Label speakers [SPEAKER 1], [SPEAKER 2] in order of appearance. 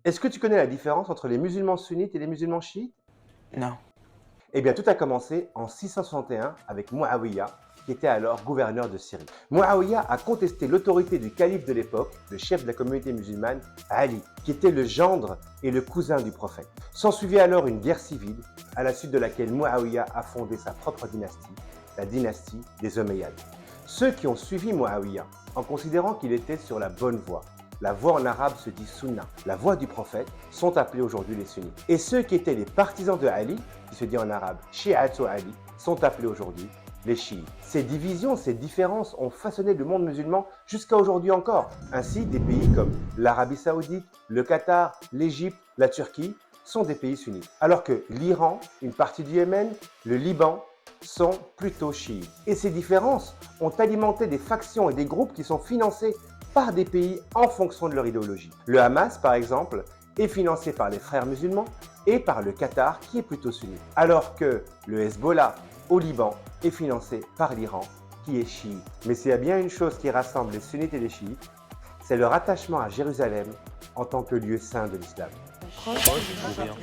[SPEAKER 1] Est-ce que tu connais la différence entre les musulmans sunnites et les musulmans chiites?
[SPEAKER 2] Non.
[SPEAKER 1] Eh bien, tout a commencé en 661 avec Muawiyah, qui était alors gouverneur de Syrie. Muawiyah a contesté l'autorité du calife de l'époque, le chef de la communauté musulmane, Ali, qui était le gendre et le cousin du prophète. S'ensuivit alors une guerre civile, à la suite de laquelle Muawiyah a fondé sa propre dynastie, la dynastie des Omeyyades. Ceux qui ont suivi Muawiyah, en considérant qu'il était sur la bonne voie, la voie en arabe se dit Sunna, la voie du prophète, sont appelés aujourd'hui les sunnites. Et ceux qui étaient les partisans de Ali, qui se dit en arabe Shi'atu Ali, sont appelés aujourd'hui les chiites. Ces divisions, ces différences ont façonné le monde musulman jusqu'à aujourd'hui encore. Ainsi, des pays comme l'Arabie Saoudite, le Qatar, l'Égypte, la Turquie sont des pays sunnites. Alors que l'Iran, une partie du Yémen, le Liban sont plutôt chiites. Et ces différences ont alimenté des factions et des groupes qui sont financés par des pays en fonction de leur idéologie. Le Hamas, par exemple, est financé par les frères musulmans et par le Qatar, qui est plutôt sunnite. Alors que le Hezbollah, au Liban, est financé par l'Iran, qui est chiite. Mais s'il y a bien une chose qui rassemble les sunnites et les chiites, c'est leur attachement à Jérusalem en tant que lieu saint de l'islam.
[SPEAKER 2] Proche ou bien?